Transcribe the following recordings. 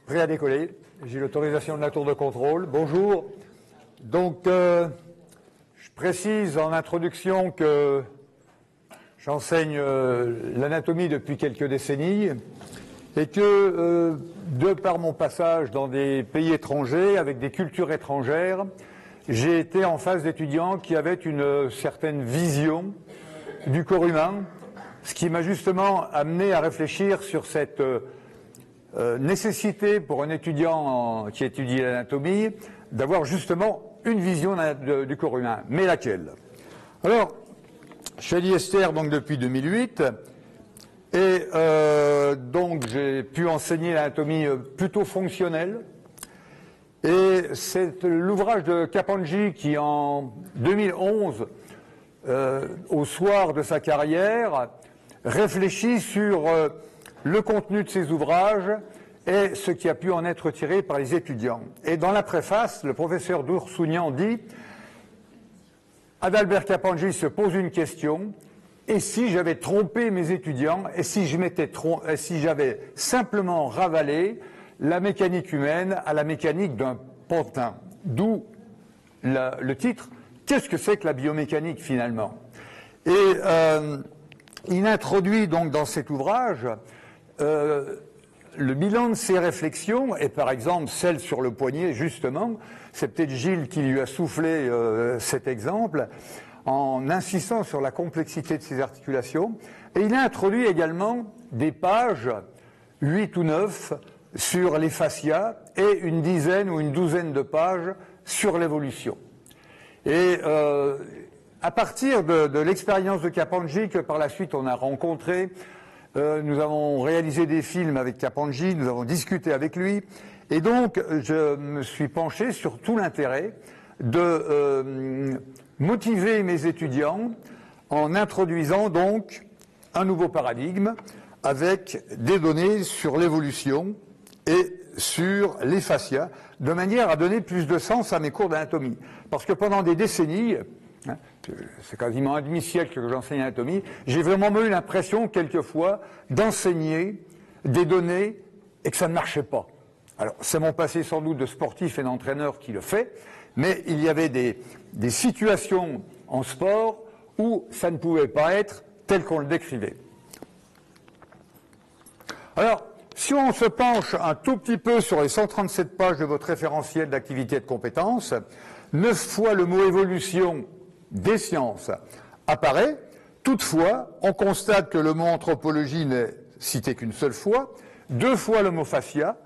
Prêt à décoller. J'ai l'autorisation de la tour de contrôle. Bonjour. Donc, je précise en introduction que j'enseigne l'anatomie depuis quelques décennies et que, de par mon passage dans des pays étrangers, avec des cultures étrangères, j'ai été en face d'étudiants qui avaient une certaine vision du corps humain, ce qui m'a justement amené à réfléchir sur cette nécessité pour un étudiant qui étudie l'anatomie d'avoir justement une vision du corps humain. Mais laquelle? Alors, je suis à l'ISTR donc depuis 2008 et donc j'ai pu enseigner l'anatomie plutôt fonctionnelle. Et c'est l'ouvrage de Kapandji qui, en 2011, au soir de sa carrière, réfléchit sur le contenu de ses ouvrages et ce qui a pu en être tiré par les étudiants. Et dans la préface, le professeur Doursounian dit « Adalbert Kapandji se pose une question, et si j'avais trompé mes étudiants, et si j'avais simplement ravalé la mécanique humaine à la mécanique d'un pantin ?» D'où le titre « Qu'est-ce que c'est que la biomécanique finalement ?» Et il introduit donc dans cet ouvrage le bilan de ses réflexions, et par exemple celle sur le poignet, justement, c'est peut-être Gilles qui lui a soufflé cet exemple, en insistant sur la complexité de ses articulations. Et il a introduit également des pages, 8 ou 9, sur les fascias, et une dizaine ou une douzaine de pages sur l'évolution. Et à partir de l'expérience de Kapandji, que par la suite on a rencontré, nous avons réalisé des films avec Kapandji, nous avons discuté avec lui, et donc je me suis penché sur tout l'intérêt de motiver mes étudiants en introduisant donc un nouveau paradigme avec des données sur l'évolution et sur les fascias, de manière à donner plus de sens à mes cours d'anatomie. Parce que pendant des décennies, c'est quasiment un demi-siècle que j'enseigne l'anatomie, j'ai vraiment eu l'impression, quelquefois, d'enseigner des données et que ça ne marchait pas. Alors, c'est mon passé sans doute de sportif et d'entraîneur qui le fait, mais il y avait des situations en sport où ça ne pouvait pas être tel qu'on le décrivait. Alors, si on se penche un tout petit peu sur les 137 pages de votre référentiel d'activité et de compétences, 9 fois le mot évolution des sciences apparaît. Toutefois, on constate que le mot anthropologie n'est cité qu'une seule fois, 2 fois le mot fascia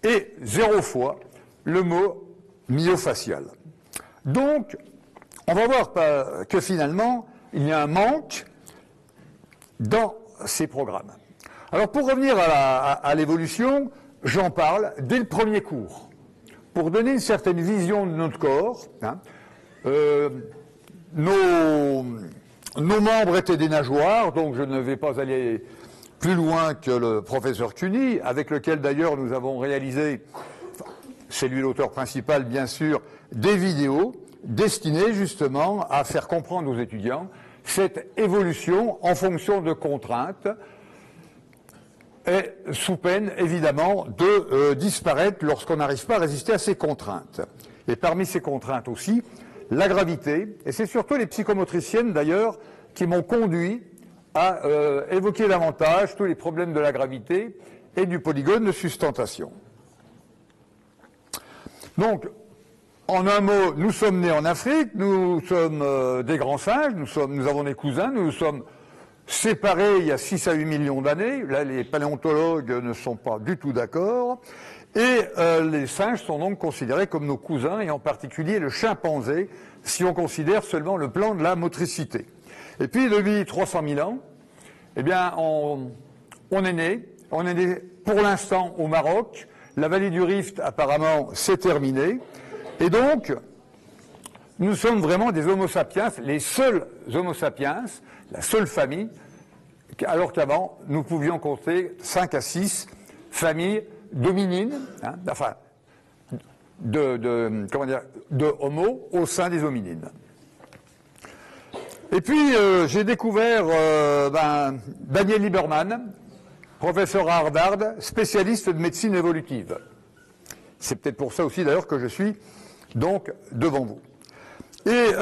et 0 fois le mot myofacial. Donc, on va voir que finalement, il y a un manque dans ces programmes. Alors, pour revenir à l'évolution, j'en parle dès le premier cours, pour donner une certaine vision de notre corps. Nos membres étaient des nageoires, donc je ne vais pas aller plus loin que le professeur Cuny, avec lequel d'ailleurs nous avons réalisé, c'est lui l'auteur principal bien sûr, des vidéos destinées justement à faire comprendre aux étudiants cette évolution en fonction de contraintes, et sous peine évidemment de disparaître lorsqu'on n'arrive pas à résister à ces contraintes. Et parmi ces contraintes aussi, la gravité, et c'est surtout les psychomotriciennes d'ailleurs qui m'ont conduit à évoquer davantage tous les problèmes de la gravité et du polygone de sustentation. Donc, en un mot, nous sommes nés en Afrique, nous sommes des grands singes, nous avons des cousins, nous sommes séparés il y a 6 à 8 millions d'années. Là, les paléontologues ne sont pas du tout d'accord. Et les singes sont donc considérés comme nos cousins, et en particulier le chimpanzé, si on considère seulement le plan de la motricité. Et puis, depuis 300 000 ans, eh bien, on est né pour l'instant au Maroc. La vallée du Rift, apparemment, c'est terminé. Et donc, nous sommes vraiment des Homo sapiens, les seuls Homo sapiens, la seule famille, alors qu'avant, nous pouvions compter 5 à 6 familles dominines, enfin, de Homo au sein des hominines. Et puis, j'ai découvert Daniel Lieberman, professeur à Harvard, spécialiste de médecine évolutive. C'est peut-être pour ça aussi d'ailleurs que je suis donc devant vous. Et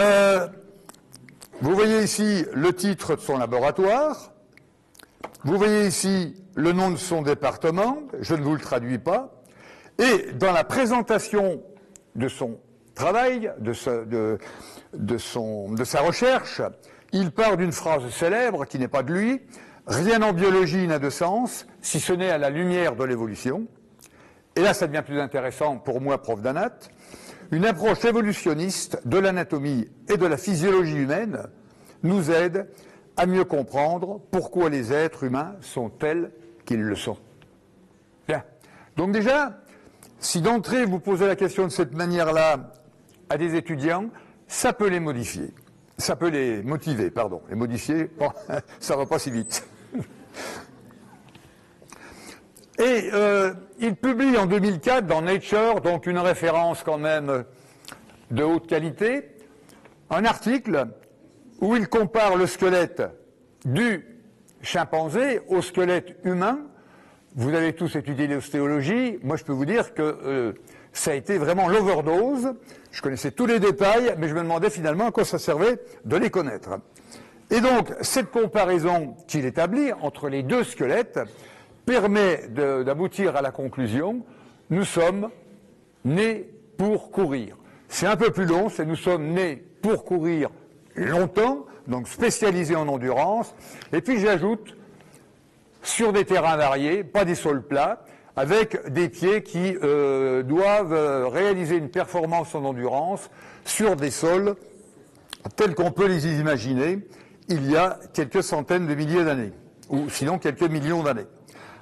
vous voyez ici le titre de son laboratoire, vous voyez ici le nom de son département, je ne vous le traduis pas, et dans la présentation de son travail, de sa recherche, il part d'une phrase célèbre qui n'est pas de lui: « Rien en biologie n'a de sens, si ce n'est à la lumière de l'évolution. » Et là, ça devient plus intéressant pour moi, prof d'anat. Une approche évolutionniste de l'anatomie et de la physiologie humaine nous aide à mieux comprendre pourquoi les êtres humains sont tels qu'ils le sont. Bien. Donc déjà, si d'entrée vous posez la question de cette manière-là à des étudiants, ça peut les modifier. Ça peut les motiver, pardon. Les modifier, bon, ça va pas si vite. Et il publie en 2004 dans Nature, donc une référence quand même de haute qualité, un article où il compare le squelette du chimpanzé au squelette humain. Vous avez tous étudié l'ostéologie, moi je peux vous dire que ça a été vraiment l'overdose. Je connaissais tous les détails, mais je me demandais finalement à quoi ça servait de les connaître. Et donc, cette comparaison qu'il établit entre les deux squelettes permet d'aboutir à la conclusion: nous sommes nés pour courir. C'est un peu plus long, c'est nous sommes nés pour courir longtemps, donc spécialisés en endurance, et puis j'ajoute sur des terrains variés, pas des sols plats, avec des pieds qui doivent réaliser une performance en endurance sur des sols tels qu'on peut les imaginer il y a quelques centaines de milliers d'années, ou sinon quelques millions d'années.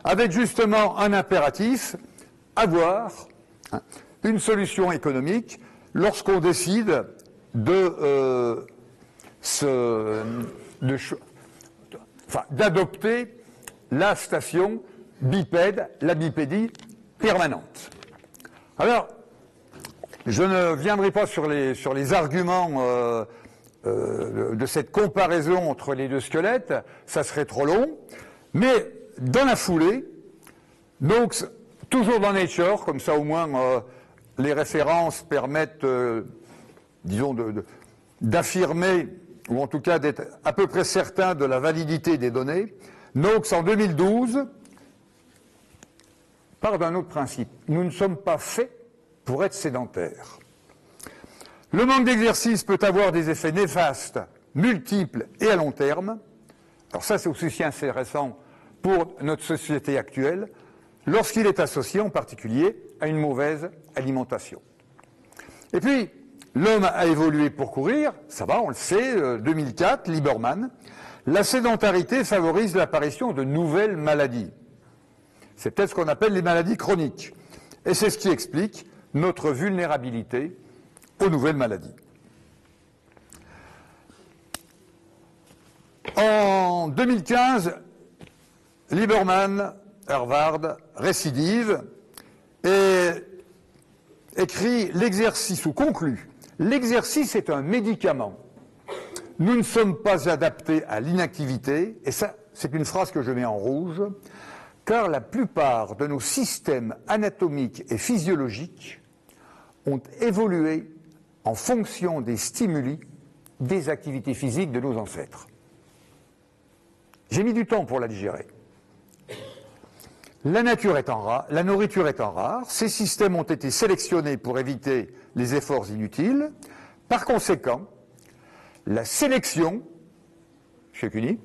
Avec justement un impératif: avoir une solution économique lorsqu'on décide d'adopter la station bipède, la bipédie permanente. Alors, je ne viendrai pas sur les arguments de cette comparaison entre les deux squelettes, ça serait trop long, mais dans la foulée, donc toujours dans Nature, comme ça au moins les références permettent, disons, d'affirmer, ou en tout cas d'être à peu près certain de la validité des données. Noakes, en 2012, part d'un autre principe: nous ne sommes pas faits pour être sédentaires. Le manque d'exercice peut avoir des effets néfastes, multiples et à long terme. Alors ça, c'est aussi intéressant pour notre société actuelle, lorsqu'il est associé en particulier à une mauvaise alimentation. Et puis, l'homme a évolué pour courir, ça va, on le sait, 2004, Lieberman. La sédentarité favorise l'apparition de nouvelles maladies. C'est peut-être ce qu'on appelle les maladies chroniques. Et c'est ce qui explique notre vulnérabilité aux nouvelles maladies. En 2015, Lieberman, Harvard, récidive et écrit l'exercice, ou conclut: l'exercice est un médicament. Nous ne sommes pas adaptés à l'inactivité, et ça, c'est une phrase que je mets en rouge, car la plupart de nos systèmes anatomiques et physiologiques ont évolué en fonction des stimuli des activités physiques de nos ancêtres. J'ai mis du temps pour la digérer. La nourriture étant rare, ces systèmes ont été sélectionnés pour éviter les efforts inutiles. Par conséquent, la sélection, chez Cuny,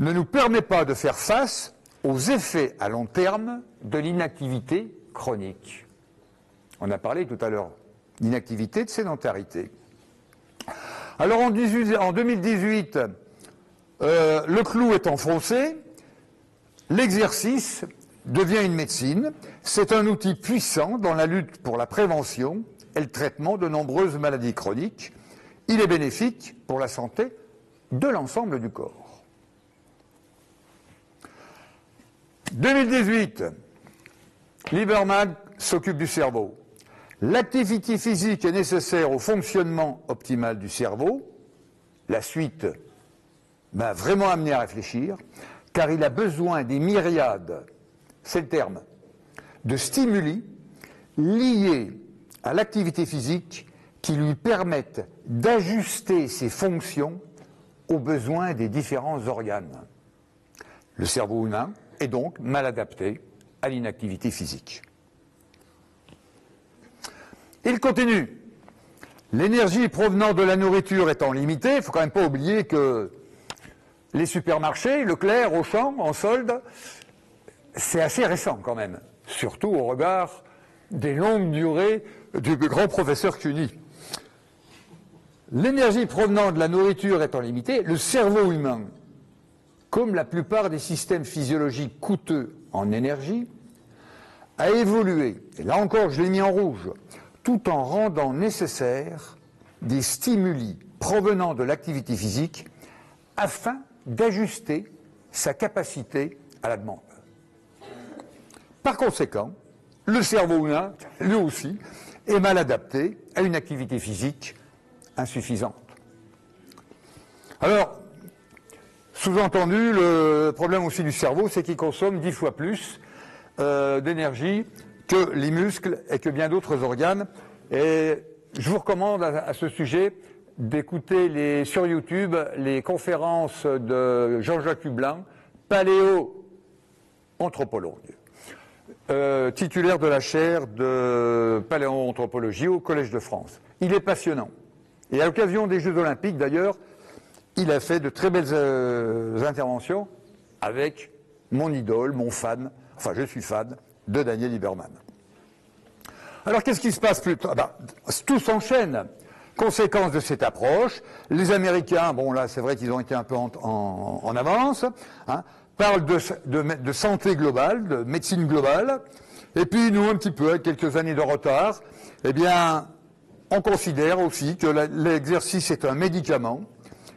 ne nous permet pas de faire face aux effets à long terme de l'inactivité chronique. On a parlé tout à l'heure d'inactivité, de sédentarité. Alors en 2018, le clou est enfoncé, l'exercice devient une médecine, c'est un outil puissant dans la lutte pour la prévention et le traitement de nombreuses maladies chroniques. Il est bénéfique pour la santé de l'ensemble du corps. 2018, Lieberman s'occupe du cerveau. L'activité physique est nécessaire au fonctionnement optimal du cerveau. La suite m'a vraiment amené à réfléchir, car il a besoin des myriades, c'est le terme, de stimuli liées à l'activité physique qui lui permettent d'ajuster ses fonctions aux besoins des différents organes. Le cerveau humain est donc mal adapté à l'inactivité physique. Il continue. L'énergie provenant de la nourriture étant limitée, il ne faut quand même pas oublier que les supermarchés, Leclerc, Auchan, en solde, c'est assez récent quand même, surtout au regard des longues durées du grand professeur Cuny. L'énergie provenant de la nourriture étant limitée, le cerveau humain, comme la plupart des systèmes physiologiques coûteux en énergie, a évolué, et là encore je l'ai mis en rouge, tout en rendant nécessaires des stimuli provenant de l'activité physique afin d'ajuster sa capacité à la demande. Par conséquent, le cerveau humain, lui aussi, est mal adapté à une activité physique insuffisante. Alors, sous-entendu, le problème aussi du cerveau, c'est qu'il consomme 10 fois plus d'énergie que les muscles et que bien d'autres organes. Et je vous recommande à ce sujet d'écouter sur YouTube les conférences de Jean-Jacques Hublin, paléoanthropologue, titulaire de la chaire de paléoanthropologie au Collège de France. Il est passionnant. Et à l'occasion des Jeux Olympiques, d'ailleurs, il a fait de très belles interventions avec mon idole, mon fan, enfin je suis fan, de Daniel Lieberman. Alors qu'est-ce qui se passe plus tard? Tout s'enchaîne. Conséquence de cette approche, les Américains, bon là c'est vrai qu'ils ont été un peu en avance, hein, parlent de santé globale, de médecine globale, et puis nous un petit peu, avec quelques années de retard, eh bien on considère aussi que l'exercice est un médicament,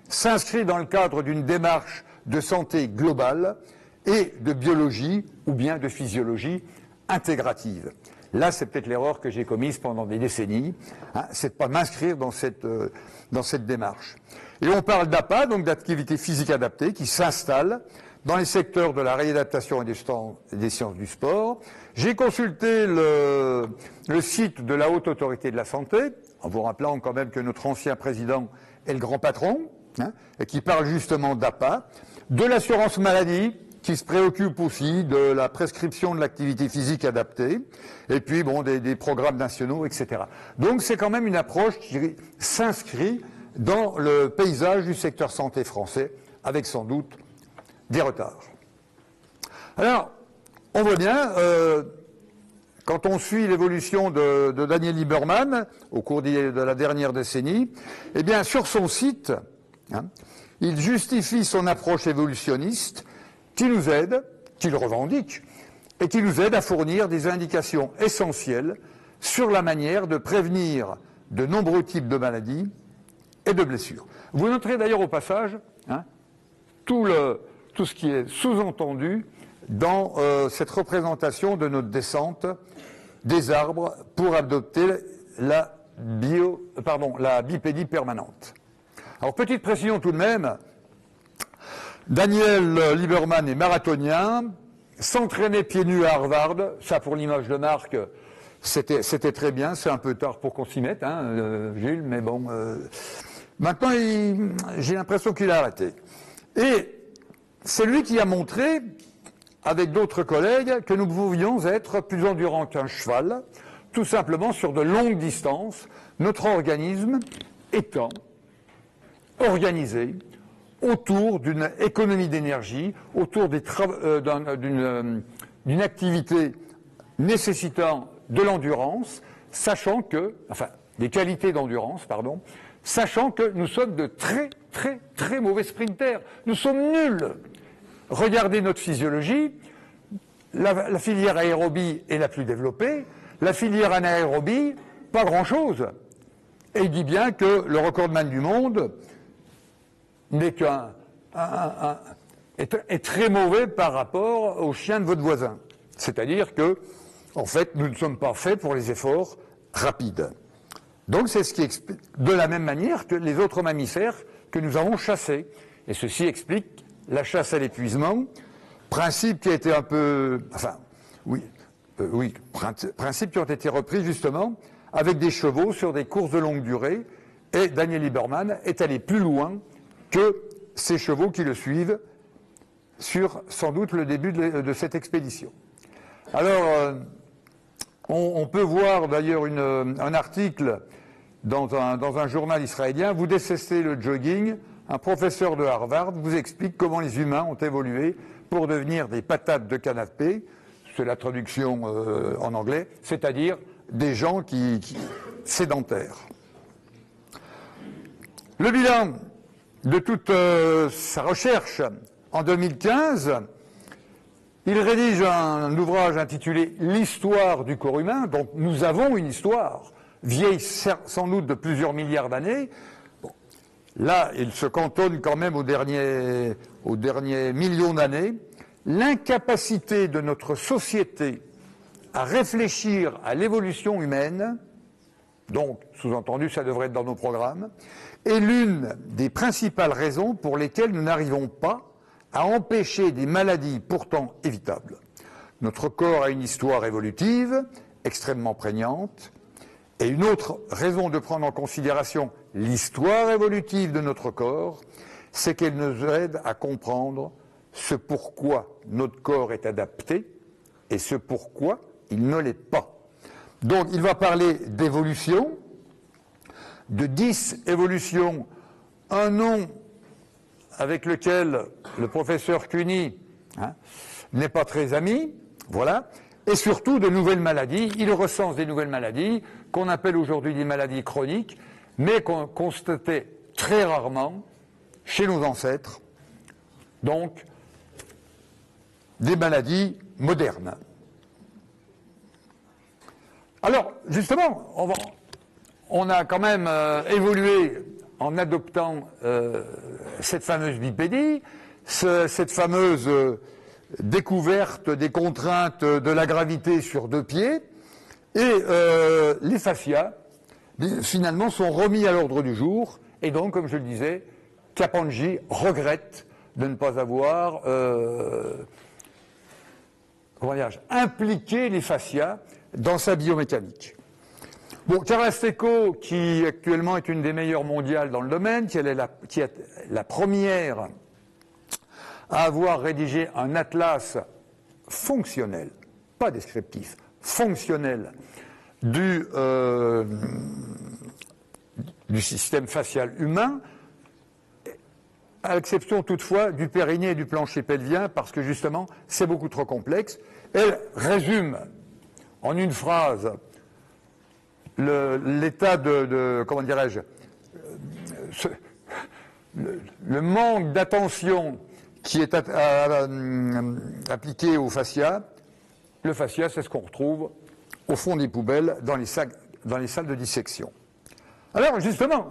s'inscrit dans le cadre d'une démarche de santé globale et de biologie ou bien de physiologie intégrative. Là, c'est peut-être l'erreur que j'ai commise pendant des décennies, hein, c'est de ne pas m'inscrire dans cette démarche. Et on parle d'APA, donc d'activité physique adaptée, qui s'installe dans les secteurs de la réadaptation et des sciences du sport. J'ai consulté le site de la Haute Autorité de la Santé, en vous rappelant quand même que notre ancien président est le grand patron, hein, et qui parle justement d'APA, de l'assurance maladie, qui se préoccupe aussi de la prescription de l'activité physique adaptée, et puis bon, des programmes nationaux, etc. Donc c'est quand même une approche qui s'inscrit dans le paysage du secteur santé français, avec sans doute des retards. Alors, on voit bien, quand on suit l'évolution de Daniel Lieberman au cours de la dernière décennie, eh bien sur son site, hein, il justifie son approche évolutionniste qui nous aide, qui le revendique, et qui nous aide à fournir des indications essentielles sur la manière de prévenir de nombreux types de maladies et de blessures. Vous noterez d'ailleurs au passage, hein, tout ce qui est sous-entendu dans cette représentation de notre descente des arbres pour adopter la bipédie permanente. Alors petite précision tout de même, Daniel Lieberman est marathonien, s'entraînait pieds nus à Harvard, ça pour l'image de marque, c'était très bien, c'est un peu tard pour qu'on s'y mette, hein, Gilles, mais bon, maintenant j'ai l'impression qu'il a arrêté. Et c'est lui qui a montré, avec d'autres collègues, que nous pouvions être plus endurants qu'un cheval, tout simplement sur de longues distances, notre organisme étant organisé autour d'une économie d'énergie, autour d'une activité nécessitant de l'endurance, sachant que, enfin, des qualités d'endurance, pardon, sachant que nous sommes de très, très, très mauvais sprinters. Nous sommes nuls. Regardez notre physiologie. La filière aérobie est la plus développée. La filière anaérobie, pas grand-chose. Et il dit bien que le recordman du monde n'est est très mauvais par rapport au chien de votre voisin. C'est-à-dire que, en fait, nous ne sommes pas faits pour les efforts rapides. Donc c'est ce qui explique, de la même manière que les autres mammifères que nous avons chassés. Et ceci explique la chasse à l'épuisement, principe qui a été un peu, enfin, oui, oui, principes qui ont été repris justement avec des chevaux sur des courses de longue durée, et Daniel Lieberman est allé plus loin que ces chevaux qui le suivent sur sans doute le début de cette expédition. Alors, on peut voir d'ailleurs un article dans un journal israélien, vous détestez le jogging, un professeur de Harvard vous explique comment les humains ont évolué pour devenir des patates de canapé, c'est la traduction en anglais, c'est-à-dire des gens sédentaires. Le bilan de toute sa recherche en 2015, il rédige un ouvrage intitulé « L'histoire du corps humain ». Donc nous avons une histoire, vieille sans doute de plusieurs milliards d'années. Bon, là, il se cantonne quand même aux derniers millions d'années. L'incapacité de notre société à réfléchir à l'évolution humaine, donc sous-entendu ça devrait être dans nos programmes, est l'une des principales raisons pour lesquelles nous n'arrivons pas à empêcher des maladies pourtant évitables. Notre corps a une histoire évolutive extrêmement prégnante, et une autre raison de prendre en considération l'histoire évolutive de notre corps, c'est qu'elle nous aide à comprendre ce pourquoi notre corps est adapté et ce pourquoi il ne l'est pas. Donc il va parler d'évolution, de 10 évolutions, un nom avec lequel le professeur Cuny n'est pas très ami, voilà, et surtout de nouvelles maladies. Il recense des nouvelles maladies qu'on appelle aujourd'hui des maladies chroniques, mais qu'on constatait très rarement chez nos ancêtres, donc des maladies modernes. Alors, justement, on a quand même évolué en adoptant cette fameuse bipédie, cette fameuse découverte des contraintes de la gravité sur 2 pieds, et les fascias, finalement, sont remis à l'ordre du jour, et donc, comme je le disais, Kapandji regrette de ne pas avoir impliqué les fascias dans sa biomécanique. Bon, Carrasco, qui actuellement est une des meilleures mondiales dans le domaine, qui est la première à avoir rédigé un atlas fonctionnel, pas descriptif, fonctionnel du système facial humain, à l'exception toutefois du périnée et du plancher pelvien, parce que justement, c'est beaucoup trop complexe. Elle résume en une phrase l'état comment dirais-je, le manque d'attention qui est appliqué au fascia. Le fascia, c'est ce qu'on retrouve au fond des poubelles dans les salles de dissection. Alors, justement,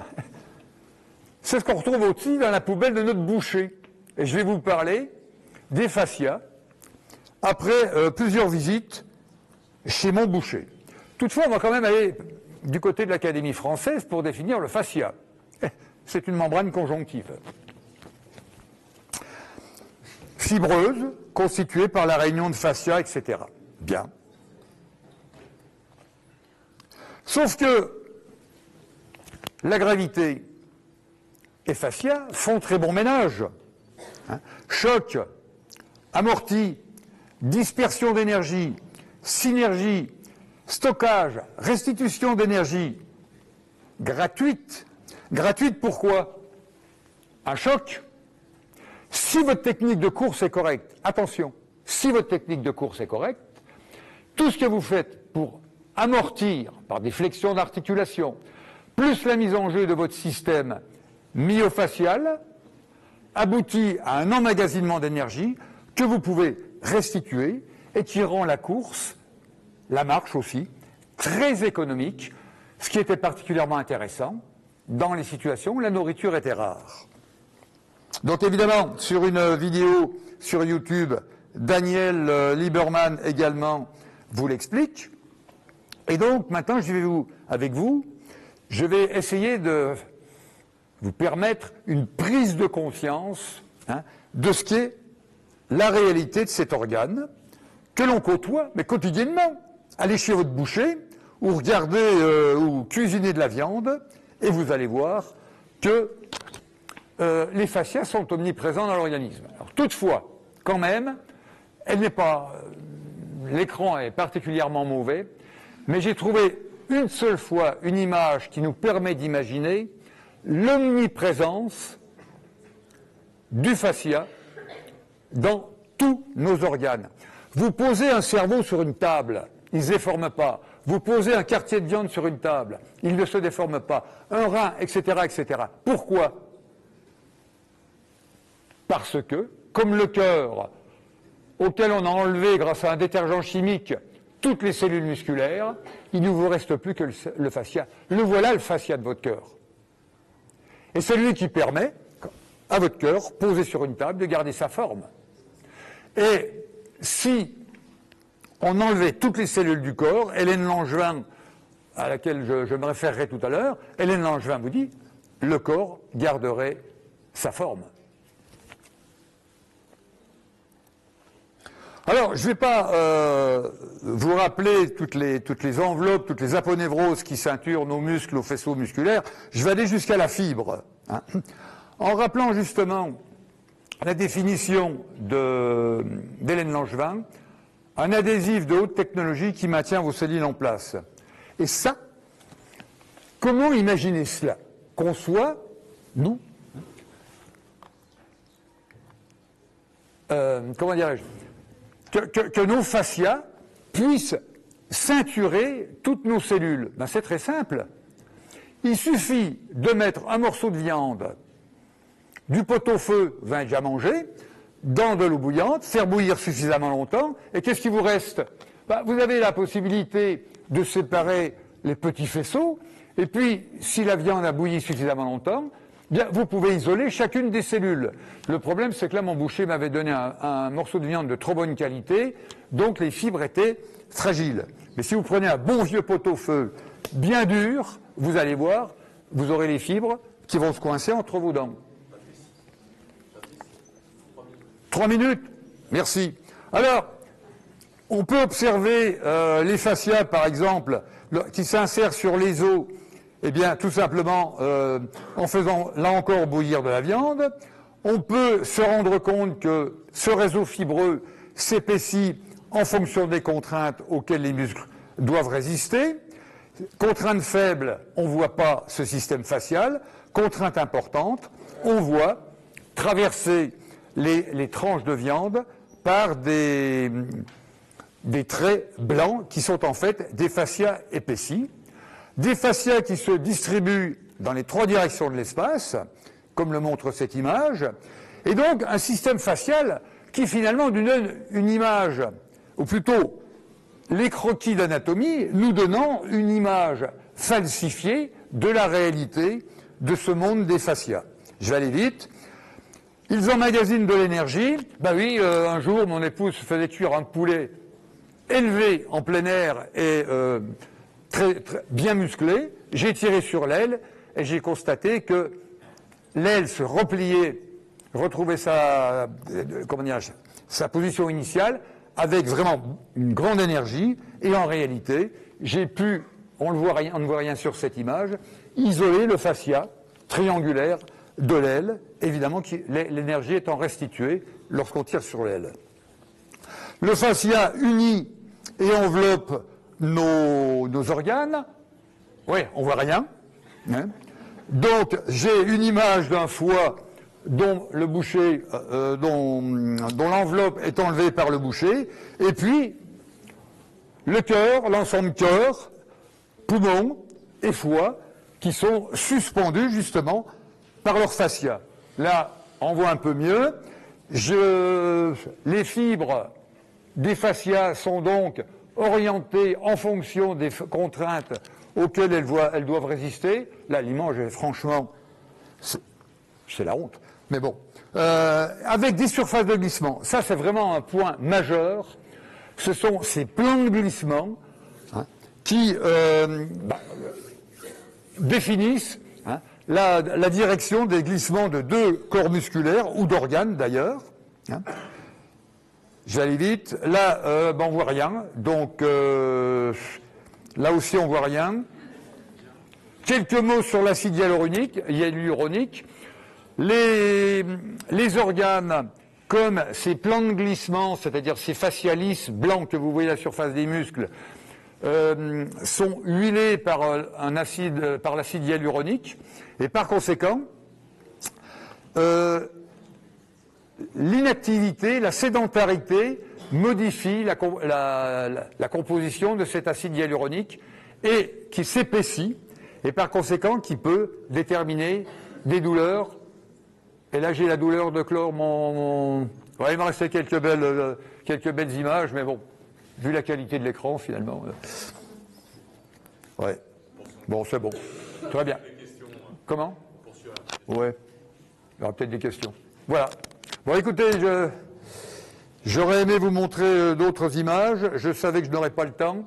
c'est ce qu'on retrouve aussi dans la poubelle de notre boucher. Et je vais vous parler des fascias après plusieurs visites chez mon boucher. Toutefois, on va quand même aller du côté de l'Académie française pour définir le fascia. C'est une membrane conjonctive. Fibreuse, constituée par la réunion de fascia, etc. Bien. Sauf que la gravité et fascia font très bon ménage. Choc, amorti, dispersion d'énergie, synergie, stockage, restitution d'énergie gratuite. Gratuite pourquoi? Un choc. Si votre technique de course est correcte, attention, si votre technique de course est correcte, tout ce que vous faites pour amortir par des flexions d'articulation, plus la mise en jeu de votre système myofascial, aboutit à un emmagasinement d'énergie que vous pouvez restituer et qui rend la course, la marche aussi, très économique, ce qui était particulièrement intéressant dans les situations où la nourriture était rare. Donc évidemment, sur une vidéo sur YouTube, Daniel Lieberman également vous l'explique. Et donc maintenant, je vais essayer de vous permettre une prise de conscience de ce qu'est la réalité de cet organe que l'on côtoie, mais quotidiennement. Allez chez votre boucher, ou regardez ou cuisinez de la viande, et vous allez voir que les fascias sont omniprésents dans l'organisme. Alors, toutefois, quand même, elle n'est pas... l'écran est particulièrement mauvais, mais j'ai trouvé une seule fois une image qui nous permet d'imaginer l'omniprésence du fascia dans tous nos organes. Vous posez un cerveau sur une table, il ne se déforme pas. Vous posez un quartier de viande sur une table, il ne se déforme pas. Un rein, etc., etc. Pourquoi? Parce que, comme le cœur, auquel on a enlevé, grâce à un détergent chimique, toutes les cellules musculaires, il ne vous reste plus que le fascia. Le voilà, le fascia de votre cœur. Et c'est lui qui permet à votre cœur, posé sur une table, de garder sa forme. Et si on enlevait toutes les cellules du corps, Hélène Langevin, à laquelle je me référerai tout à l'heure, Hélène Langevin vous dit, le corps garderait sa forme. Alors, je ne vais pas vous rappeler toutes les enveloppes, toutes les aponevroses qui ceinturent nos muscles, nos faisceaux musculaires. Je vais aller jusqu'à la fibre. Hein. En rappelant justement la définition d'Hélène Langevin, un adhésif de haute technologie qui maintient vos cellules en place. Et ça, comment imaginer cela? Qu'on soit, nous, comment dirais-je, que nos fascias puissent ceinturer toutes nos cellules. Ben, c'est très simple. Il suffit de mettre un morceau de viande, du pot-au-feu, vin déjà mangé, dans de l'eau bouillante, faire bouillir suffisamment longtemps, et qu'est-ce qui vous reste? Ben, vous avez la possibilité de séparer les petits faisceaux, et puis, si la viande a bouilli suffisamment longtemps, bien, vous pouvez isoler chacune des cellules. Le problème, c'est que là, mon boucher m'avait donné un morceau de viande de trop bonne qualité, donc les fibres étaient fragiles. Mais si vous prenez un bon vieux pot-au-feu, bien dur, vous allez voir, vous aurez les fibres qui vont se coincer entre vos dents. 3 minutes? Merci. Alors, on peut observer les fascias, par exemple, qui s'insèrent sur les os, eh bien, tout simplement, en faisant, là encore, bouillir de la viande. On peut se rendre compte que ce réseau fibreux s'épaissit en fonction des contraintes auxquelles les muscles doivent résister. Contrainte faible, on ne voit pas ce système facial. Contrainte importante, on voit traverser les tranches de viande par des traits blancs qui sont en fait des fascias épaissis. Des fascias qui se distribuent dans les 3 directions de l'espace, comme le montre cette image, et donc un système facial qui finalement nous donne une image, ou plutôt les croquis d'anatomie, nous donnant une image falsifiée de la réalité de ce monde des fascias. Je vais aller vite. Ils emmagasinent de l'énergie. Ben oui, un jour, mon épouse faisait cuire un poulet élevé en plein air et très bien musclé. J'ai tiré sur l'aile et j'ai constaté que l'aile se repliait, retrouvait sa position initiale avec vraiment une grande énergie. Et en réalité, j'ai pu, on ne voit rien sur cette image, isoler le fascia triangulaire de l'aile, évidemment l'énergie étant restituée lorsqu'on tire sur l'aile. Le fascia unit et enveloppe nos organes. Oui, on voit rien. Hein. Donc j'ai une image d'un foie dont le boucher, dont l'enveloppe est enlevée par le boucher, et puis le cœur, l'ensemble cœur, poumons et foie qui sont suspendus justement par leur fascia. Là, on voit un peu mieux. Les fibres des fascias sont donc orientées en fonction des contraintes auxquelles elles doivent résister. Là, l'image, franchement, c'est la honte. Mais bon, avec des surfaces de glissement. Ça, c'est vraiment un point majeur. Ce sont ces plans de glissement qui définissent la direction des glissements de 2 corps musculaires, ou d'organes d'ailleurs. j'allais vite. Là, on voit rien. Donc, là aussi, on voit rien. Quelques mots sur l'acide hyaluronique. Les organes, comme ces plans de glissement, c'est-à-dire ces fascialis blancs que vous voyez à la surface des muscles, sont huilés par l'acide hyaluronique, et par conséquent, l'inactivité, la sédentarité modifie la composition de cet acide hyaluronique et qui s'épaissit, et par conséquent qui peut déterminer des douleurs. Et là j'ai la douleur de clore Ouais, il me restait quelques belles images, mais bon, vu la qualité de l'écran finalement. Ouais. Bon, c'est bon. Très bien. Comment? Ouais. Il y aura peut-être des questions. Voilà. Bon, écoutez, j'aurais aimé vous montrer d'autres images. Je savais que je n'aurais pas le temps.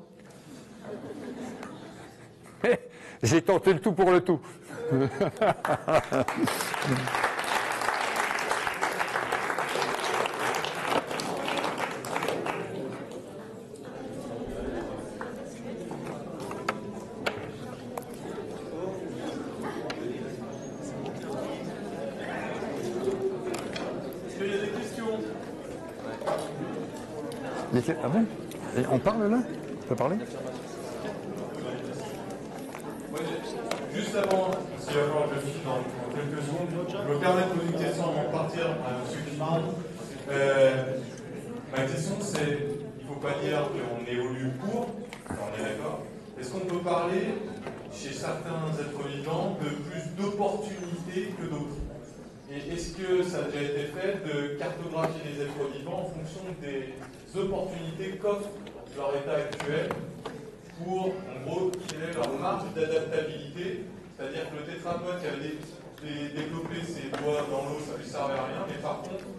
J'ai tenté le tout pour le tout. Ah bon? Et on parle là? On peut parler? Juste avant, si je finis dans quelques secondes, je me permets de poser une question avant de partir à M. Guimard. Ma question c'est, il ne faut pas dire qu'on évolue pour, on est d'accord. Est-ce qu'on peut parler, chez certains êtres vivants, de plus d'opportunités que d'autres? Et est-ce que ça a déjà été fait de cartographier les êtres vivants en fonction des opportunités qu'offre leur état actuel pour, en gros, quelle est leur marge d'adaptabilité? C'est-à-dire que le tétrapode qui avait développé ses doigts dans l'eau, ça ne lui servait à rien, mais par contre,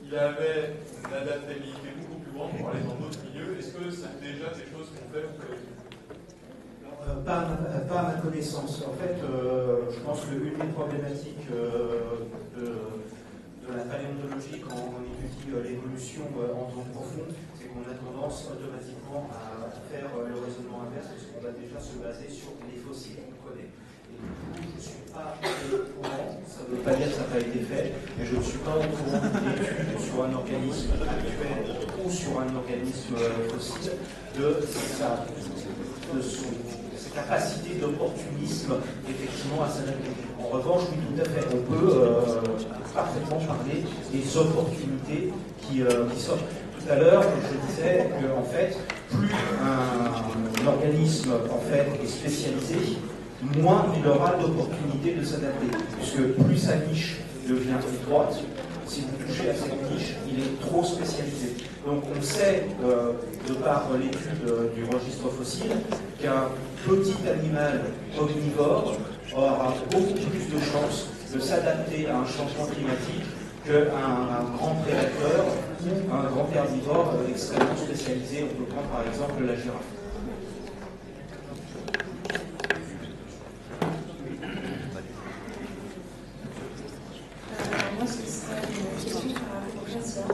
il avait une adaptabilité beaucoup plus grande pour aller dans d'autres milieux. Est-ce que c'est déjà des choses qu'on fait ou pas? Pas à ma connaissance. En fait, je pense que l'une des problématiques de la paléontologie, quand on étudie l'évolution en zone profonde, c'est qu'on a tendance automatiquement à faire le raisonnement inverse, parce qu'on va déjà se baser sur les fossiles qu'on connaît. Et du coup, je ne suis pas au courant, ça ne veut pas dire que ça n'a pas été fait, mais je ne suis pas au courant d'études sur un organisme actuel ou sur un organisme fossile de sa capacité d'opportunisme effectivement à s'adapter. En revanche, oui, tout à fait, on peut parfaitement parler des opportunités qui sortent. Tout à l'heure, je disais que en fait, plus un organisme en fait est spécialisé, moins il aura d'opportunités de s'adapter, puisque plus sa niche devient étroite, si vous touchez à cette niche, il est trop spécialisé. Donc on sait, de par l'étude du registre fossile, qu'un petit animal omnivore aura beaucoup plus de chances de s'adapter à un changement climatique qu'un grand prédateur ou un grand herbivore extrêmement spécialisé. On peut prendre par exemple la girafe. Moi, ce serait une question sur la fascia.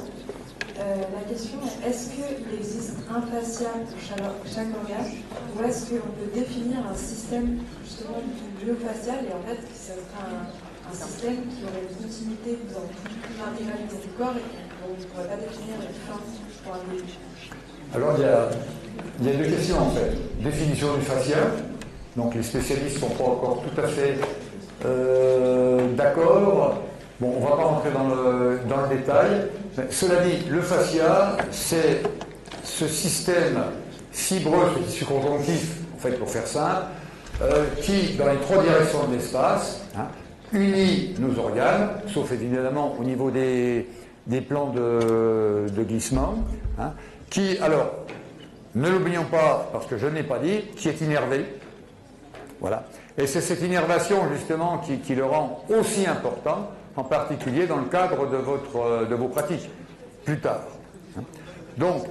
La question est, est-ce qu'il existe un fascia pour chaque organe, ou est-ce qu'on peut définir un système justement biofacial, et en fait, ça serait un système qui aurait une continuité dans toute l'intégralité du corps et dont on ne pourrait pas définir une fin pour un début? Alors il y a deux questions en fait. Définition du fascia. Donc les spécialistes ne sont pas encore tout à fait d'accord. Bon, on ne va pas rentrer dans le détail. Mais cela dit, le fascia, c'est ce système fibreux, ce tissu conjonctif, en fait, pour faire simple, qui, dans les trois directions de l'espace, unit nos organes, sauf évidemment au niveau des plans de glissement, qui, alors, ne l'oublions pas, parce que je ne l'ai pas dit, qui est innervé. Voilà. Et c'est cette innervation, justement, qui le rend aussi important, en particulier dans le cadre de vos pratiques, plus tard. Donc,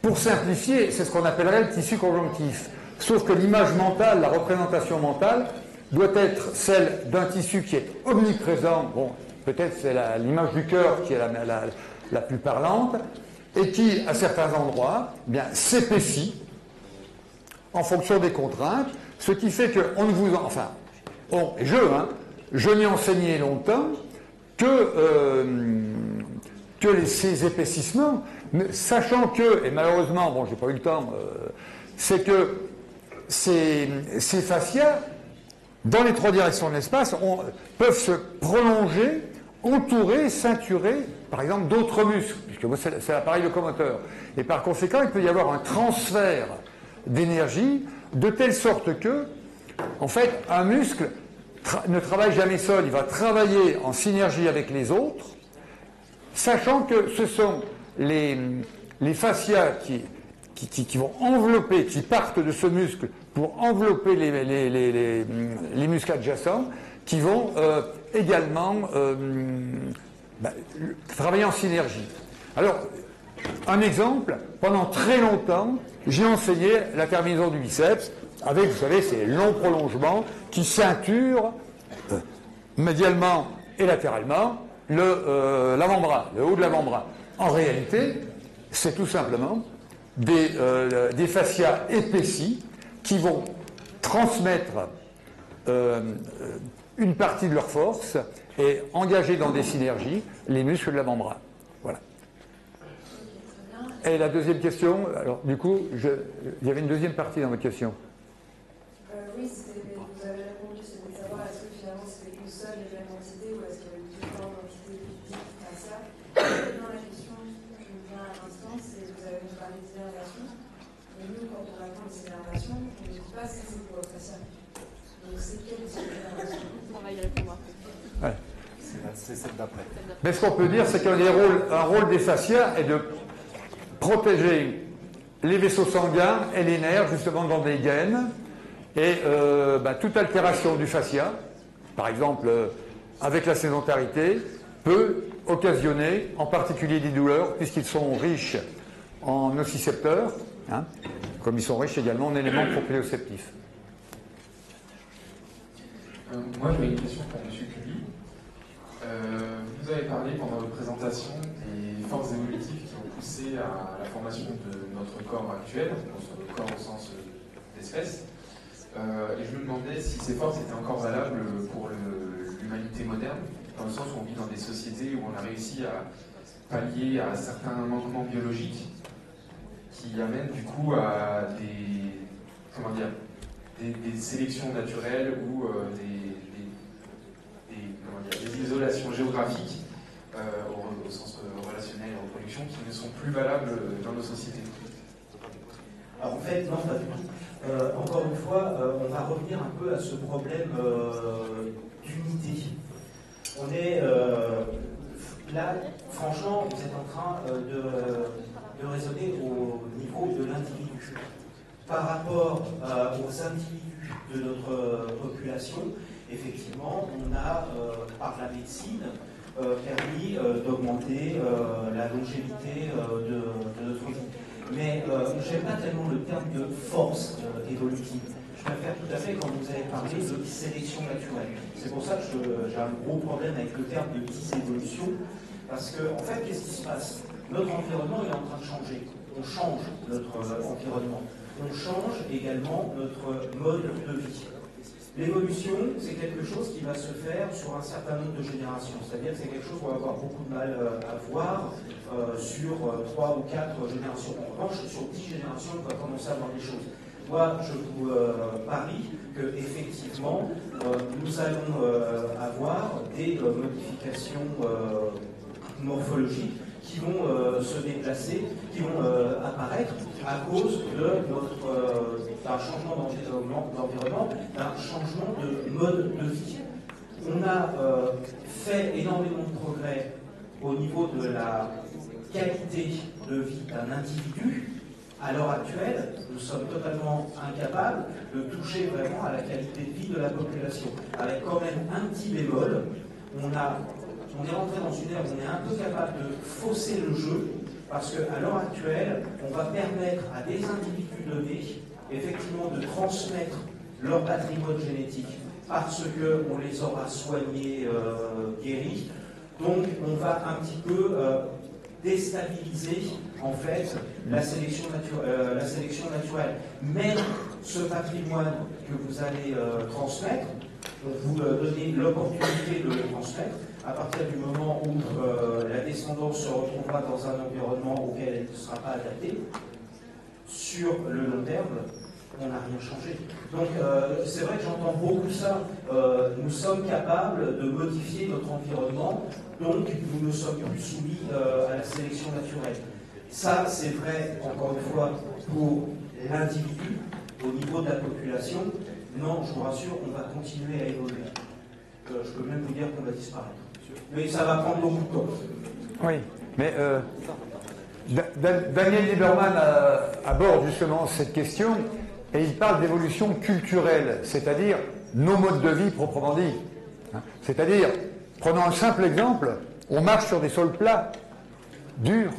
pour simplifier, c'est ce qu'on appellerait le tissu conjonctif. Sauf que l'image mentale, la représentation mentale, doit être celle d'un tissu qui est omniprésent. Bon, peut-être c'est l'image du cœur qui est la plus parlante, et qui, à certains endroits, eh bien, s'épaissit en fonction des contraintes, ce qui fait qu'on ne vous... Enfin, je n'ai enseigné longtemps que ces épaississements, sachant que, et malheureusement, bon, j'ai pas eu le temps, c'est que ces fascias, dans les trois directions de l'espace, peuvent se prolonger, entourer, ceinturer, par exemple, d'autres muscles, puisque c'est l'appareil locomoteur. Et par conséquent, il peut y avoir un transfert d'énergie, de telle sorte que, en fait, un muscle ne travaille jamais seul, il va travailler en synergie avec les autres, sachant que ce sont les fascias qui vont envelopper, qui partent de ce muscle pour envelopper les muscles adjacents, qui vont également travailler en synergie. Alors, un exemple, pendant très longtemps, j'ai enseigné la terminaison du biceps avec, vous savez, ces longs prolongements qui ceinturent médialement et latéralement l'avant-bras, le haut de l'avant-bras. En réalité, c'est tout simplement des fascias épaissis qui vont transmettre une partie de leur force et engager dans des synergies les muscles de l'avant-bras. Voilà. Et la deuxième question, alors du coup, il y avait une deuxième partie dans votre question. Oui, vous avez répondu, c'était de savoir est-ce que finalement c'était une seule et même entité ou est-ce qu'il y avait différentes entités physiques à ça. Maintenant, la question qui me vient à l'instant, c'est vous avez parlé d'innervation. Et nous, quand on apprend les innervations, on ne dit pas si c'est pour le fascia. Donc c'est quelle innervation? On va y répondre après. Ouais. C'est celle d'après. Mais ce qu'on peut dire, c'est qu'un rôle des fascias est de protéger les vaisseaux sanguins et les nerfs, justement dans des gaines. Et toute altération du fascia, par exemple avec la sédentarité, peut occasionner en particulier des douleurs, puisqu'ils sont riches en nocicepteurs, hein, comme ils sont riches également en éléments proprioceptifs. Moi, j'avais une question pour M. Cuby. Vous avez parlé pendant votre présentation des forces évolutives qui ont poussé à la formation de notre corps actuel, notre corps au sens d'espèce. Et je me demandais si ces forces étaient encore valables pour l'humanité moderne, dans le sens où on vit dans des sociétés où on a réussi à pallier à certains manquements biologiques qui amènent du coup à des sélections naturelles ou des isolations géographiques au sens relationnel et reproduction qui ne sont plus valables dans nos sociétés. Alors en fait, non, pas du tout. Encore une fois, on va revenir un peu à ce problème d'unité. On est là, franchement, vous êtes en train de raisonner au niveau de l'individu. Par rapport aux individus de notre population, effectivement, on a, par la médecine, permis d'augmenter la longévité de notre vie. Mais je n'aime pas tellement le terme de force évolutive. Je préfère tout à fait quand vous avez parlé de sélection naturelle. C'est pour ça que j'ai un gros problème avec le terme de dysévolution, parce que, en fait, qu'est-ce qui se passe? Notre environnement est en train de changer. On change notre environnement. On change également notre mode de vie. L'évolution, c'est quelque chose qui va se faire sur un certain nombre de générations. C'est-à-dire que c'est quelque chose qu'on va avoir beaucoup de mal à voir sur 3 ou 4 générations. En revanche, sur 10 générations, on va commencer à voir des choses. Moi, je vous parie qu'effectivement, nous allons avoir des modifications morphologiques qui vont se déplacer, qui vont apparaître à cause d'un changement d'environnement, d'un changement de mode de vie. On a fait énormément de progrès au niveau de la qualité de vie d'un individu. À l'heure actuelle, nous sommes totalement incapables de toucher vraiment à la qualité de vie de la population. Avec quand même un petit bémol, on est rentré dans une ère où on est un peu capable de fausser le jeu, parce qu'à l'heure actuelle, on va permettre à des individus donnés, effectivement, de transmettre leur patrimoine génétique, parce qu'on les aura soignés, guéris. Donc, on va un petit peu déstabiliser en fait la sélection naturelle. Même ce patrimoine que vous allez transmettre, vous donnez l'opportunité de le transmettre à partir du moment où la descendance se retrouvera dans un environnement auquel elle ne sera pas adaptée. Sur le long terme, on n'a rien changé. Donc c'est vrai que j'entends beaucoup ça. Nous sommes capables de modifier notre environnement, donc nous ne sommes plus soumis à la sélection naturelle. Ça, c'est vrai, encore une fois, pour l'individu, au niveau de la population. Non, je vous rassure, on va continuer à évoluer. Je peux même vous dire qu'on va disparaître. Mais ça va prendre beaucoup de temps. Oui, mais Daniel Lieberman aborde justement cette question et il parle d'évolution culturelle, c'est-à-dire nos modes de vie proprement dit. C'est-à-dire, prenons un simple exemple, on marche sur des sols plats, durs.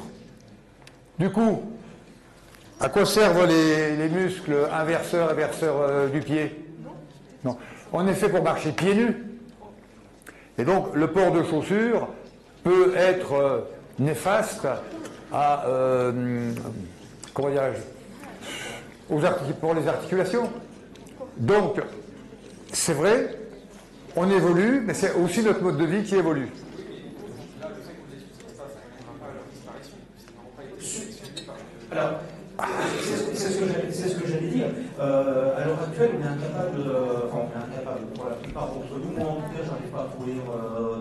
Du coup, à quoi servent les muscles inverseurs du pied? Non. On est fait pour marcher pieds nus. Et donc, le port de chaussures peut être néfaste à, comment dirais-je, pour les articulations. Donc, c'est vrai, on évolue, mais c'est aussi notre mode de vie qui évolue. Alors, c'est ce que j'allais dire. À l'heure actuelle, on est incapable, pour la plupart d'entre nous, moi en tout cas, j'arrive pas à courir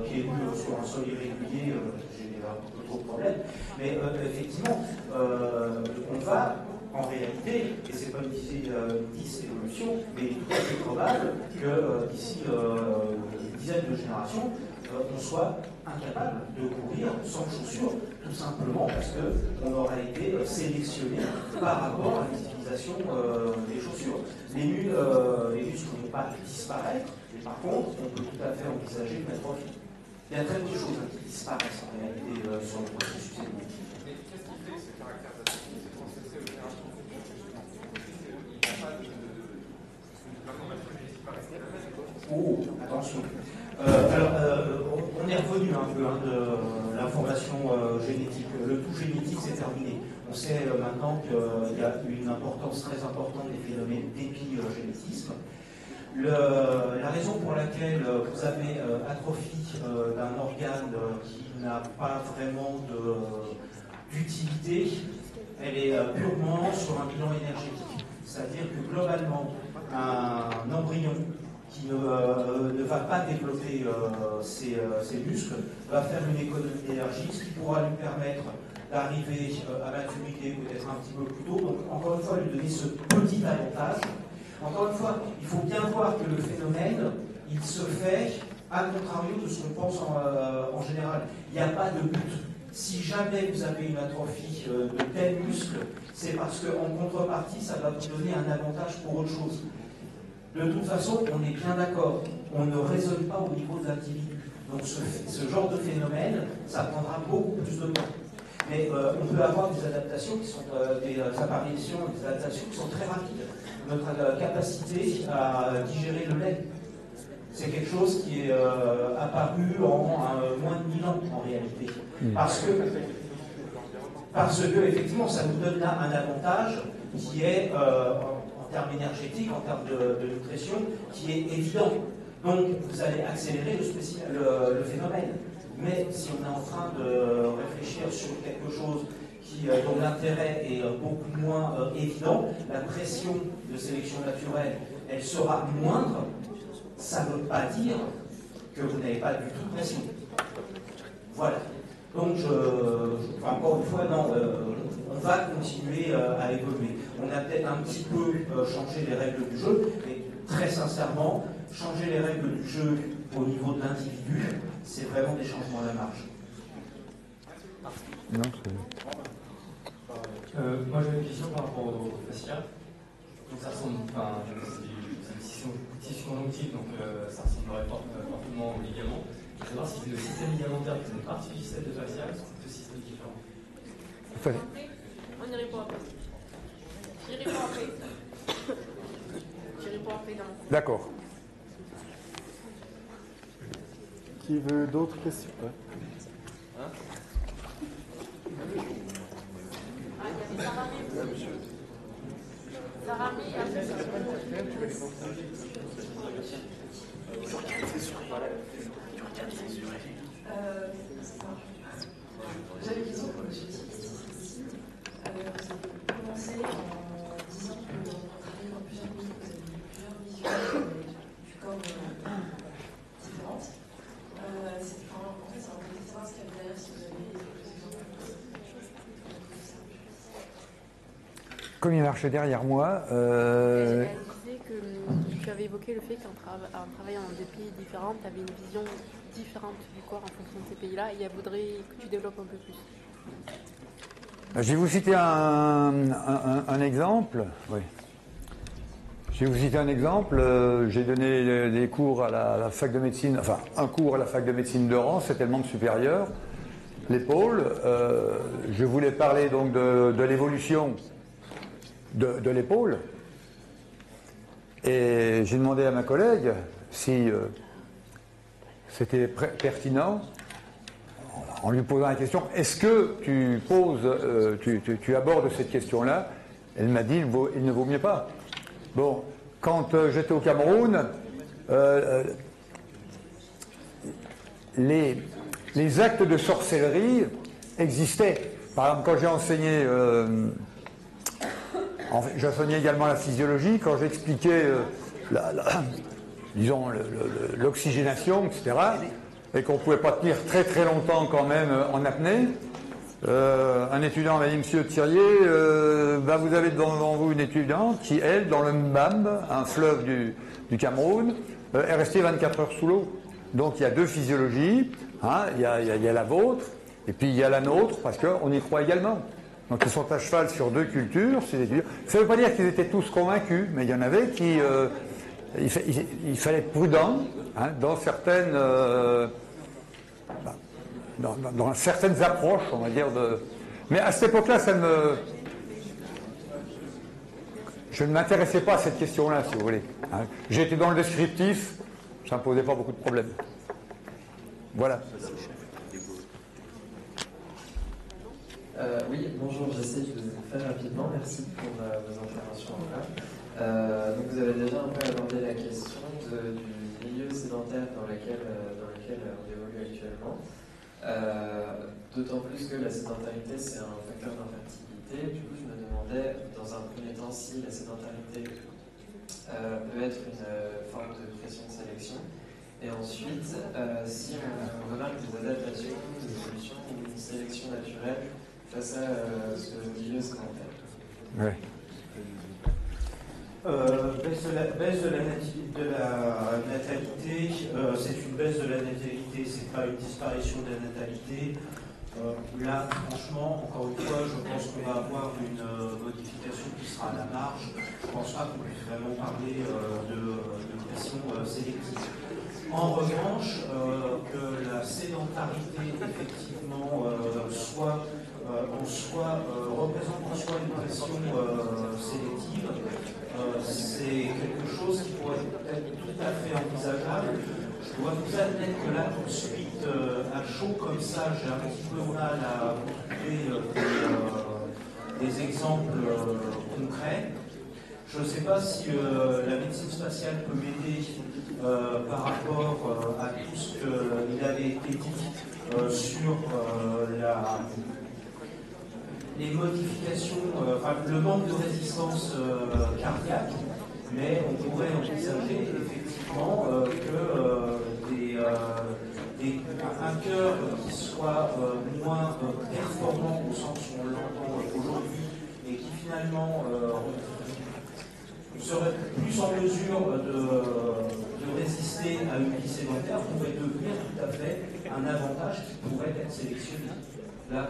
pieds nus sur un sol irrégulier, j'ai un peu trop de problèmes. Mais effectivement, on va, en réalité, et c'est pas une évolution, mais il est tout à fait probable que d'ici une dizaine de générations, on soit incapable de courir sans chaussures, tout simplement parce qu'on aura été sélectionné par rapport à l'utilisation des chaussures. Les muscles ne vont pas disparaître, mais par contre, on peut tout à fait envisager une atrophie. Il y a très peu de choses qui disparaissent en réalité sur le processus évolutif. Qu'est-ce qui fait ce caractère d'adaptation? C'est quand cette opération, il n'y a pas l'information génétique par rester la même. Oh, attention. Alors, on est revenu un peu de l'information génétique. Le tout génétique, c'est terminé. On sait maintenant qu'il y a une importance très importante des phénomènes d'épigénétisme. La raison pour laquelle vous avez atrophie d'un organe qui n'a pas vraiment d'utilité, elle est purement sur un bilan énergétique. C'est-à-dire que globalement, un embryon qui ne va pas développer ses muscles, va faire une économie d'énergie, ce qui pourra lui permettre d'arriver à maturité peut-être un petit peu plus tôt. Donc, encore une fois, lui donner ce petit avantage. Encore une fois, il faut bien voir que le phénomène, il se fait à contrario de ce qu'on pense en général. Il n'y a pas de but. Si jamais vous avez une atrophie de tel muscle, c'est parce qu'en contrepartie, ça va vous donner un avantage pour autre chose. De toute façon, on est bien d'accord, on ne raisonne pas au niveau de l'individu. Donc ce genre de phénomène, ça prendra beaucoup plus de temps. Mais on peut avoir des adaptations qui sont des apparitions, des adaptations qui sont très rapides. Notre capacité à digérer le lait, c'est quelque chose qui est apparu en moins de 1000 ans en réalité. Parce que effectivement, ça nous donne là un avantage qui est en termes énergétiques, en termes de nutrition, qui est évident. Donc, vous allez accélérer le phénomène. Mais si on est en train de réfléchir sur quelque chose dont l'intérêt est beaucoup moins évident, la pression de sélection naturelle, elle sera moindre. Ça ne veut pas dire que vous n'avez pas du tout de pression. Voilà. Donc, encore une fois, non, on va continuer à évoluer. On a peut-être un petit peu changé les règles du jeu, mais très sincèrement, changer les règles du jeu au niveau de l'individu, c'est vraiment des changements à la marge. Moi, j'avais une question par rapport au fascia. Donc, ça ressemble, c'est une tissu conjonctif, donc ça ressemblerait fortement au ligament. Je veux savoir si c'est le système ligamentaire qui fait partie du système de fascia ou si c'est deux systèmes différents. On y répond après. J'y réponds après. J'y réponds après dans le... D'accord. Qui veut d'autres questions? Sarah May, après, j'avais une question pour M. Tisti. Vous avez commencé en disant que vous travaillez dans plusieurs pays, vous avez plusieurs visions du corps différentes. En fait, ça m'intéresse de savoir ce qu'il y a derrière, si vous avez des exemples. Comme il marche derrière moi, Elle disait que tu avais évoqué le fait qu'en travaillant dans des pays différents, tu avais une vision différente du corps en fonction de ces pays-là, et elle voudrait que tu développes un peu plus. je vais vous citer un exemple. Oui. Je vais vous citer un exemple. J'ai donné des cours à la fac de médecine, enfin un cours à la fac de médecine de Reims, c'était le membre supérieur, l'épaule. Je voulais parler donc de l'évolution de l'épaule. Et j'ai demandé à ma collègue si c'était pertinent, en lui posant la question, est-ce que tu abordes cette question-là? Elle m'a dit, il ne vaut mieux pas. Bon, quand j'étais au Cameroun, les actes de sorcellerie existaient. Par exemple, quand j'ai enseigné, j'enseignais également la physiologie, quand j'expliquais, disons, l'oxygénation, etc., et qu'on ne pouvait pas tenir très très longtemps quand même en apnée, un étudiant m'a dit, Monsieur Thirier, vous avez devant vous une étudiante qui, elle, dans le Mbam, un fleuve du Cameroun, est restée 24 heures sous l'eau. Donc il y a deux physiologies, hein, il y a la vôtre, et puis il y a la nôtre, parce qu'on y croit également. Donc ils sont à cheval sur deux cultures, ces étudiants. Ça ne veut pas dire qu'ils étaient tous convaincus, mais il y en avait qui... il fallait être prudent, hein, dans certaines... dans certaines approches, on va dire, mais à cette époque-là, je ne m'intéressais pas à cette question-là, si vous voulez. Hein. J'étais dans le descriptif, ça ne me posait pas beaucoup de problèmes. Voilà. Oui, bonjour, j'essaie de faire rapidement, merci pour vos interventions. Donc vous avez déjà un peu abordé la question du milieu sédentaire dans lequel on évolue actuellement. D'autant plus que la sédentarité, c'est un facteur d'infertilité. Du coup, je me demandais, dans un premier temps, si la sédentarité peut être une forme de pression de sélection. Et ensuite, si on remarque des adaptations, des évolutions ou une sélection naturelle face à ce milieu sédentaire. Oui. Baisse de la natalité, c'est une baisse de la natalité, c'est pas une disparition de la natalité. Là, franchement, encore une fois, je pense qu'on va avoir une modification qui sera à la marge. Je ne pense pas qu'on puisse vraiment parler de pression sélective. En revanche, que la sédentarité, effectivement, représente en soi une pression sélective, c'est quelque chose qui pourrait être tout à fait envisageable. Je dois vous admettre que là, tout de suite, à chaud comme ça, j'ai un petit peu mal à trouver des exemples concrets. Je ne sais pas si la médecine spatiale peut m'aider par rapport à tout ce qu'il avait été dit sur les modifications, le manque de résistance cardiaque, mais on pourrait envisager effectivement un cœur qui soit moins performant au sens où on l'entend aujourd'hui et qui finalement serait plus en mesure de résister à une vie sédentaire pourrait devenir tout à fait un avantage qui pourrait être sélectionné. Là,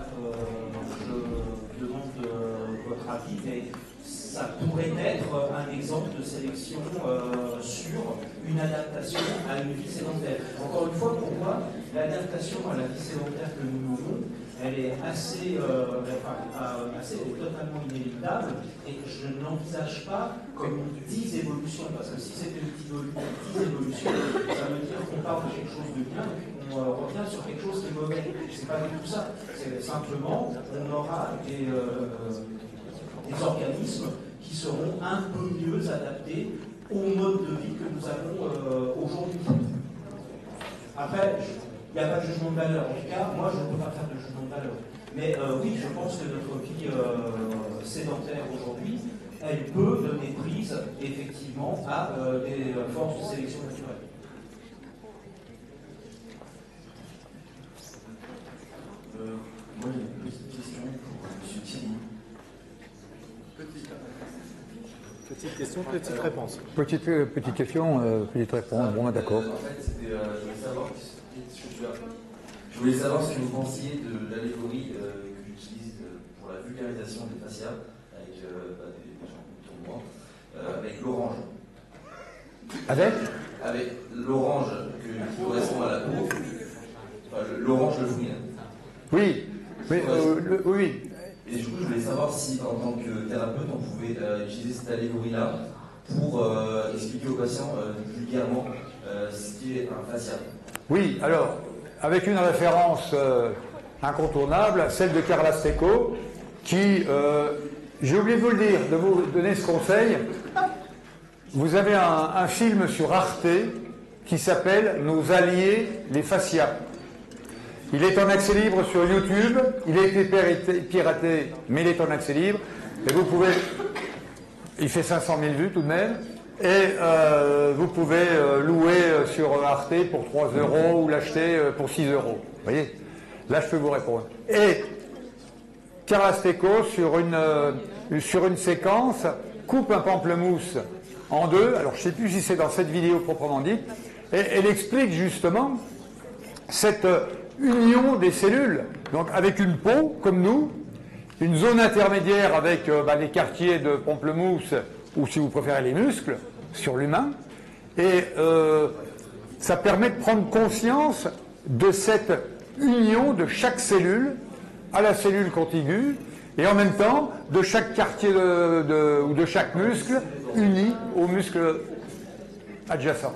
je demande votre avis, mais ça pourrait être un exemple de sélection sur une adaptation à une vie sédentaire. Encore une fois, pour moi, l'adaptation à la vie sédentaire que nous menons, elle est assez totalement inéluctable, et je n'envisage pas comme 10 évolutions, parce que si c'était une 10 évolutions, ça veut dire qu'on parle de quelque chose de bien, et puis on revient sur quelque chose qui est mauvais. C'est pas du tout ça. C'est simplement, on aura des organismes qui seront un peu mieux adaptés au mode de vie que nous avons aujourd'hui. Après, il n'y a pas de jugement de valeur. En tout cas, moi, je ne peux pas faire de jugement de valeur. Mais oui, je pense que notre vie sédentaire aujourd'hui, elle peut donner prise, effectivement, à des forces de sélection naturelle. Moi, j'ai une petite question pour M. Thierry. Petite question, petite réponse. Petite question, petite réponse. Bon, d'accord. En fait, c'était, je voulais savoir ce que vous pensiez de l'allégorie que j'utilise pour la vulgarisation des fascias avec des gens autour de moi, avec l'orange. Avec l'orange qui correspond à la peau, enfin, l'orange le fruit. Oui, oui. Et du coup, je voulais savoir si, en tant que thérapeute, on pouvait utiliser cette allégorie-là pour expliquer aux patients vulgairement ce qui est un fascia. Oui, alors, avec une référence incontournable, celle de Carla Stecco, qui, j'ai oublié de vous le dire, de vous donner ce conseil. Vous avez un film sur Arte qui s'appelle Nos alliés, les fascias. Il est en accès libre sur YouTube, il a été piraté, mais il est en accès libre. Et vous pouvez, il fait 500 000 vues tout de même, et vous pouvez louer sur Arte pour 3 € ou l'acheter pour 6 €. Vous voyez, là je peux vous répondre. Et Carla Stecco, sur une séquence, coupe un pamplemousse en deux. Alors je ne sais plus si c'est dans cette vidéo proprement dite, et elle explique justement cette union des cellules, donc avec une peau comme nous, une zone intermédiaire avec les quartiers de pamplemousse, ou si vous préférez les muscles, sur l'humain, et ça permet de prendre conscience de cette union de chaque cellule à la cellule contiguë, et en même temps de chaque quartier ou de chaque muscle uni au muscle adjacent.